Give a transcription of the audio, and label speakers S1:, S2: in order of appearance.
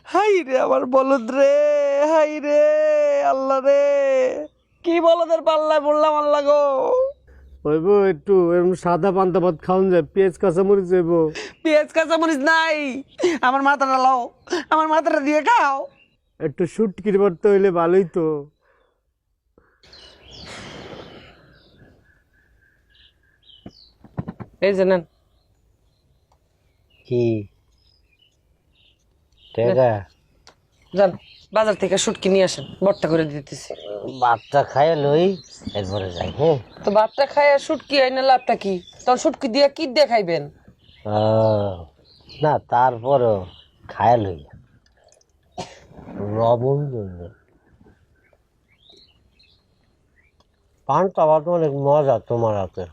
S1: High রে আমার বলদ রে, হাই রে আল্লাহ রে, কি বলদের পাল্লায় বললাম আল্লাহ গো।
S2: হইব একটু এরকম সাদা পান্তা ভাত খাওয়ান যায়, পেঁয়াজ কাঁচামরিচ হইব।
S1: পেঁয়াজ কাঁচা মরিচ নাই, আমার মাথাটা লাও, আমার মাথাটা দিয়ে খাও।
S2: একটু শুটকির ভর্তা হইলে ভালোই তো।
S3: এই যে নেন।
S4: কি টেকা?
S3: যান বাজার থেকে শুটকি নিয়ে আসেন, ভর্তা করে দিতেছি।
S4: ভাতটা খাইয়ে লই, এরপরে যাই। হ্যাঁ,
S3: তো ভাতটা খায় শুটকি আইনা লাভটা কি? তখন শুটকি দিয়ে কি দিয়ে খাইবেন?
S4: না তারপরও খাইয়ে লই, লবণ জন্য। পান্তা ভাত অনেক মজা তোমার হাতে।